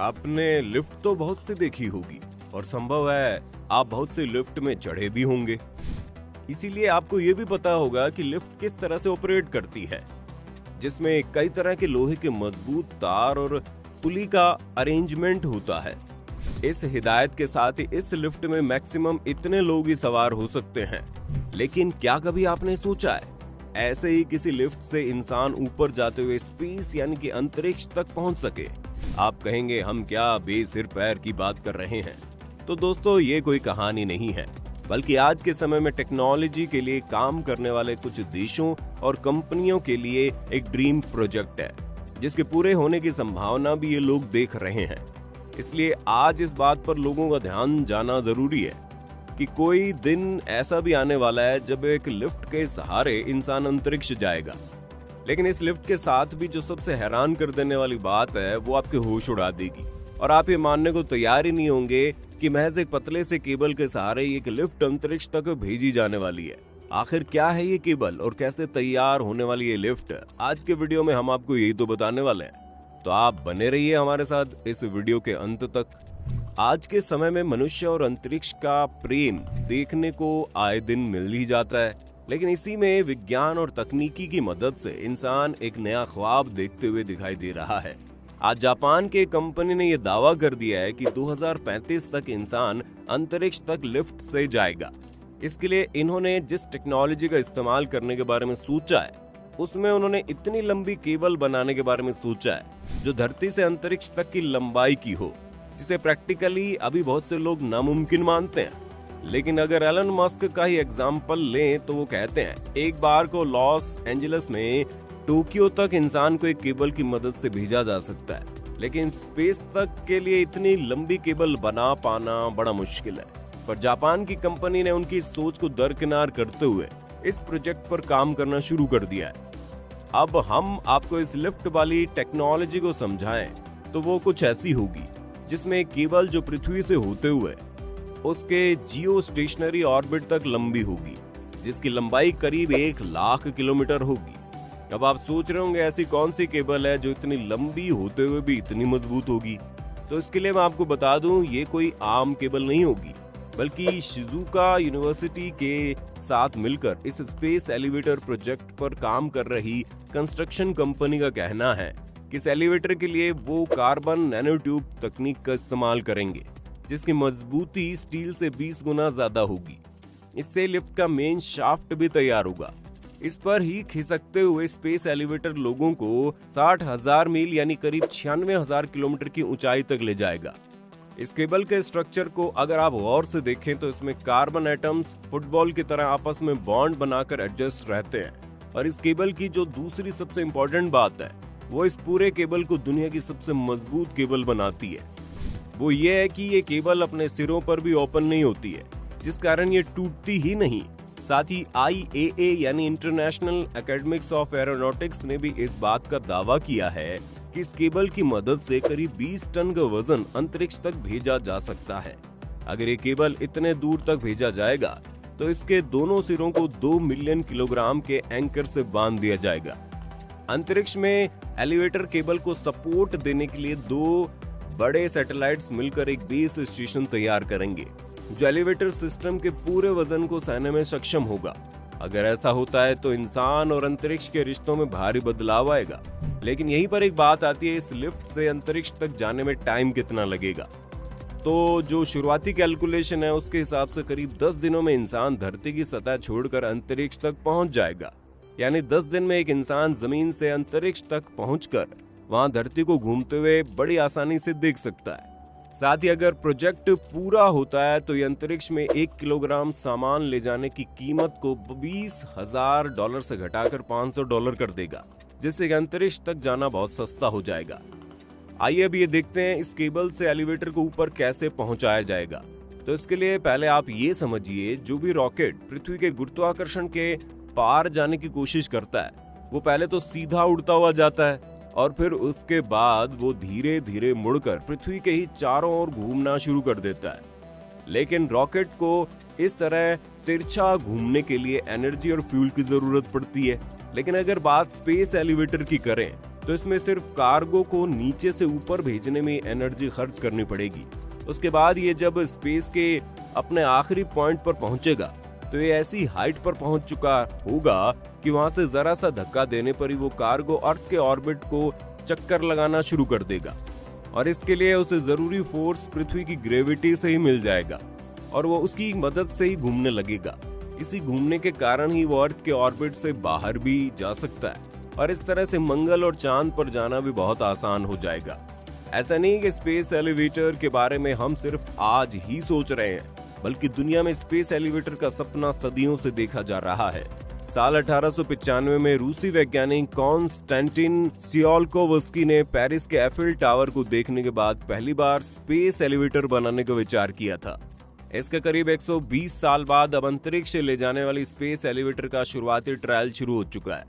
आपने लिफ्ट तो बहुत सी देखी होगी और संभव है आप बहुत से लिफ्ट में चढ़े भी होंगे। इसीलिए आपको ये भी पता होगा कि लिफ्ट किस तरह से ऑपरेट करती है, जिसमें कई तरह के लोहे के मजबूत तार और पुली का अरेंजमेंट होता है। इस हिदायत के साथ ही इस लिफ्ट में मैक्सिमम इतने लोग ही सवार हो सकते हैं। लेकिन क्या कभी आपने सोचा है ऐसे ही किसी लिफ्ट से इंसान ऊपर जाते हुए स्पेस यानी कि अंतरिक्ष तक पहुंच सके? आप कहेंगे हम क्या बेसिर पैर की बात कर रहे हैं। तो दोस्तों ये कोई कहानी नहीं है, बल्कि आज के समय में टेक्नोलॉजी के लिए काम करने वाले कुछ देशों और कंपनियों के लिए एक ड्रीम प्रोजेक्ट है, जिसके पूरे होने की संभावना भी ये लोग देख रहे हैं। इसलिए आज इस बात पर लोगों का ध्यान जाना जरूरी है कि कोई दिन ऐसा भी आने वाला है जब एक लिफ्ट के सहारे इंसान अंतरिक्ष जाएगा। लेकिन इस लिफ्ट के साथ भी जो सबसे हैरान कर देने वाली बात है वो आपके होश उड़ा देगी और आप ये मानने को तैयार ही नहीं होंगे कि महज एक पतले से केबल के सहारे एक लिफ्ट अंतरिक्ष तक भेजी जाने वाली है। आखिर क्या है ये केबल और कैसे तैयार होने वाली ये लिफ्ट, आज के वीडियो में हम आपको यही तो बताने वाले हैं। तो आप बने रहिए हमारे साथ इस वीडियो के अंत तक। आज के समय में मनुष्य और अंतरिक्ष का प्रेम देखने को आए दिन मिल ही जाता है, लेकिन इसी में विज्ञान और तकनीकी की मदद से इंसान एक नया ख्वाब देखते हुए दिखाई दे रहा है। आज जापान के कंपनी ने यह दावा कर दिया है कि 2035 तक इंसान अंतरिक्ष तक लिफ्ट से जाएगा। इसके लिए इन्होंने जिस टेक्नोलॉजी का इस्तेमाल करने के बारे में सोचा है, उसमें उन्होंने इतनी लंबी केबल बनाने के बारे में सोचा है जो धरती से अंतरिक्ष तक की लंबाई की हो, जिसे प्रैक्टिकली अभी बहुत से लोग नामुमकिन मानते हैं। लेकिन अगर एलन मस्क का ही एग्जाम्पल लें तो वो कहते हैं एक बार को लॉस एंजलिस में टोक्यो तक इंसान को एक केबल की मदद से भेजा जा सकता है, लेकिन स्पेस तक के लिए इतनी लंबी केबल बना पाना बड़ा मुश्किल है। पर जापान की कंपनी ने उनकी इस सोच को दरकिनार करते हुए इस प्रोजेक्ट पर काम करना शुरू कर दिया है। अब हम आपको इस लिफ्ट वाली टेक्नोलॉजी को समझाएं तो वो कुछ ऐसी होगी जिसमें केबल जो पृथ्वी से होते हुए उसके जियो स्टेशनरी ऑर्बिट तक लंबी होगी, जिसकी लंबाई करीब 1,00,000 किलोमीटर होगी। अब आप सोच रहे होंगे ऐसी कौन सी केबल है जो इतनी लंबी होते हुए भी इतनी मजबूत होगी। तो इसके लिए मैं आपको बता दूं ये कोई आम केबल नहीं होगी, बल्कि शिजुका यूनिवर्सिटी के साथ मिलकर इस स्पेस एलिवेटर प्रोजेक्ट पर काम कर रही कंस्ट्रक्शन कंपनी का कहना है कि इस एलिवेटर के लिए वो कार्बन नैनो ट्यूब तकनीक का इस्तेमाल करेंगे, जिसकी मजबूती स्टील से 20 गुना ज्यादा होगी। इससे लिफ्ट का मेन शाफ्ट भी तैयार होगा। इस पर ही खिसकते हुए स्पेस एलिवेटर लोगों को 60,000 मील यानी करीब 96,000 किलोमीटर की ऊंचाई तक ले जाएगा। इस केबल के स्ट्रक्चर को अगर आप गौर से देखें तो इसमें कार्बन एटम्स फुटबॉल की तरह आपस में बॉन्ड बनाकर एडजस्ट रहते हैं। और इस केबल की जो दूसरी सबसे इम्पोर्टेंट बात है वो इस पूरे केबल को दुनिया की सबसे मजबूत केबल बनाती है। वो ये है कि ये केबल अपने सिरों पर भी ओपन नहीं होती है, जिस कारण ये टूटती ही नहीं। साथ ही IAA यानी इंटरनेशनल एकेडमिक्स ऑफ एरोनॉटिक्स ने भी इस बात का दावा किया है कि इस केबल की मदद से करीब 20 टन का वजन अंतरिक्ष तक भेजा जा सकता है। अगर ये केबल इतने दूर तक भेजा जाएगा तो इसके दोनों सिरों को 2 मिलियन किलोग्राम के एंकर से बांध दिया जाएगा। अंतरिक्ष में एलिवेटर केबल को सपोर्ट देने के लिए 2 बड़े सैटेलाइट्स मिलकर एक बेस स्टेशन तैयार करेंगे, जो एलिवेटर सिस्टम के पूरे वजन को सहने में सक्षम होगा। अगर ऐसा होता है तो इंसान और अंतरिक्ष के रिश्तों में भारी बदलाव आएगा। लेकिन यहीं पर एक बात आती है, इस लिफ्ट से अंतरिक्ष तक जाने में टाइम कितना लगेगा? तो जो शुरुआती कैलकुलेशन है उसके हिसाब से करीब 10 दिनों में इंसान धरती की सतह छोड़कर अंतरिक्ष तक पहुंच जाएगा। यानी 10 दिन में एक इंसान जमीन से अंतरिक्ष तक पहुंचकर वहां धरती को घूमते हुए बड़ी आसानी से देख सकता है। साथ ही अगर प्रोजेक्ट पूरा होता है तो ये अंतरिक्ष में 1 किलोग्राम सामान ले जाने की कीमत को $20,000 से घटाकर $500 कर देगा, जिससे अंतरिक्ष तक जाना बहुत सस्ता हो जाएगा। आइए अब ये देखते हैं इस केबल से एलिवेटर को ऊपर कैसे पहुंचाया जाएगा। तो इसके लिए पहले आप ये समझिए, जो भी रॉकेट पृथ्वी के गुरुत्वाकर्षण के पार जाने की कोशिश करता है वो पहले तो सीधा उड़ता हुआ जाता है और फिर उसके बाद वो धीरे धीरे मुड़कर पृथ्वी के ही चारों ओर घूमना शुरू कर देता है। लेकिन रॉकेट को इस तरह तिरछा घूमने के लिए एनर्जी और फ्यूल की जरूरत पड़ती है। लेकिन अगर बात स्पेस एलिवेटर की करें तो इसमें सिर्फ कार्गो को नीचे से ऊपर भेजने में एनर्जी खर्च करनी पड़ेगी। उसके बाद ये जब स्पेस के अपने आखिरी पॉइंट पर पहुंचेगा तो ये ऐसी हाइट पर पहुंच चुका होगा कि वहां से जरा सा धक्का देने पर ही वो कार्गो अर्थ के ऑर्बिट को चक्कर लगाना शुरू कर देगा और इसके लिए उसे जरूरी फोर्स पृथ्वी की ग्रेविटी से ही मिल जाएगा और वो उसकी मदद से ही घूमने लगेगा। इसी घूमने के कारण ही वो अर्थ के ऑर्बिट से बाहर भी जा सकता है और इस तरह से मंगल और चांद पर जाना भी बहुत आसान हो जाएगा। ऐसा नहीं कि स्पेस एलिवेटर के बारे में हम सिर्फ आज ही सोच रहे हैं, बल्कि दुनिया में स्पेस एलिवेटर का सपना सदियों से देखा जा रहा है। साल 1895 में रूसी वैज्ञानिक कॉन्स्टेंटिन सियोलकोवस्की ने पेरिस के एफिल टावर को देखने के बाद पहली बार स्पेस एलिवेटर बनाने का विचार किया था। इसके करीब 120 साल बाद अब अंतरिक्ष ले जाने वाली स्पेस एलिवेटर का शुरुआती ट्रायल शुरू हो चुका है।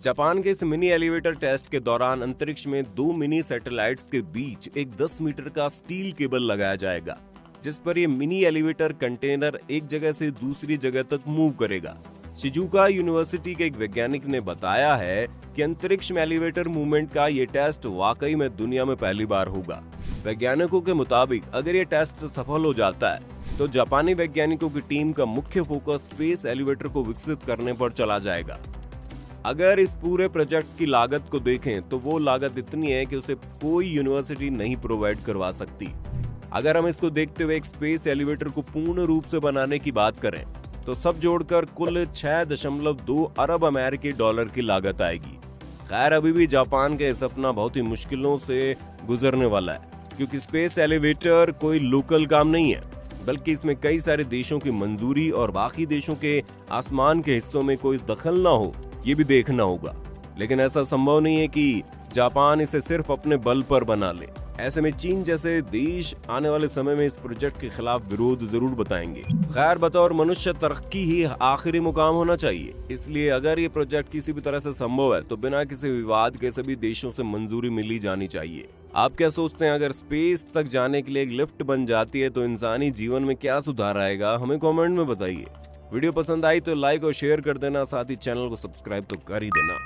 जापान के इस मिनी एलिवेटर टेस्ट के दौरान अंतरिक्ष में 2 मिनी सैटेलाइट्स के बीच एक 10 मीटर का स्टील केबल लगाया जाएगा, जिस पर ये मिनी एलिवेटर कंटेनर एक जगह से दूसरी जगह तक मूव करेगा। शिजुका यूनिवर्सिटी के एक वैज्ञानिक ने बताया है कि अंतरिक्ष में एलिवेटर मूवमेंट का ये टेस्ट वाकई में दुनिया में पहली बार होगा। वैज्ञानिकों के मुताबिक अगर ये टेस्ट सफल हो जाता है तो जापानी वैज्ञानिकों की टीम का मुख्य फोकस स्पेस एलिवेटर को विकसित करने पर चला जाएगा। अगर इस पूरे प्रोजेक्ट की लागत को देखें तो वो लागत इतनी है कि उसे कोई यूनिवर्सिटी नहीं प्रोवाइड करवा सकती। अगर हम इसको देखते हुए एक स्पेस एलिवेटर को पूर्ण रूप से बनाने की बात करें तो सब जोड़कर कुल 6.2 अरब अमेरिकी डॉलर की लागत आएगी। खैर, अभी भी जापान का सपना बहुत ही मुश्किलों से गुजरने वाला है, क्योंकि स्पेस एलिवेटर कोई लोकल काम नहीं है, बल्कि इसमें कई सारे देशों की मंजूरी और बाकी देशों के आसमान के हिस्सों में कोई दखल ना हो, ये भी देखना होगा। लेकिन ऐसा संभव नहीं है कि जापान इसे सिर्फ अपने बल पर बना ले। ऐसे में चीन जैसे देश आने वाले समय में इस प्रोजेक्ट के खिलाफ विरोध जरूर बताएंगे। खैर, बतौर मनुष्य तरक्की ही आखिरी मुकाम होना चाहिए, इसलिए अगर ये प्रोजेक्ट किसी भी तरह से संभव है तो बिना किसी विवाद के सभी देशों से मंजूरी मिली जानी चाहिए। आप क्या सोचते हैं, अगर स्पेस तक जाने के लिए एक लिफ्ट बन जाती है तो इंसानी जीवन में क्या सुधार आएगा? हमें कमेंट में बताइए। वीडियो पसंद आई तो लाइक और शेयर कर देना, साथ ही चैनल को सब्सक्राइब तो कर ही देना।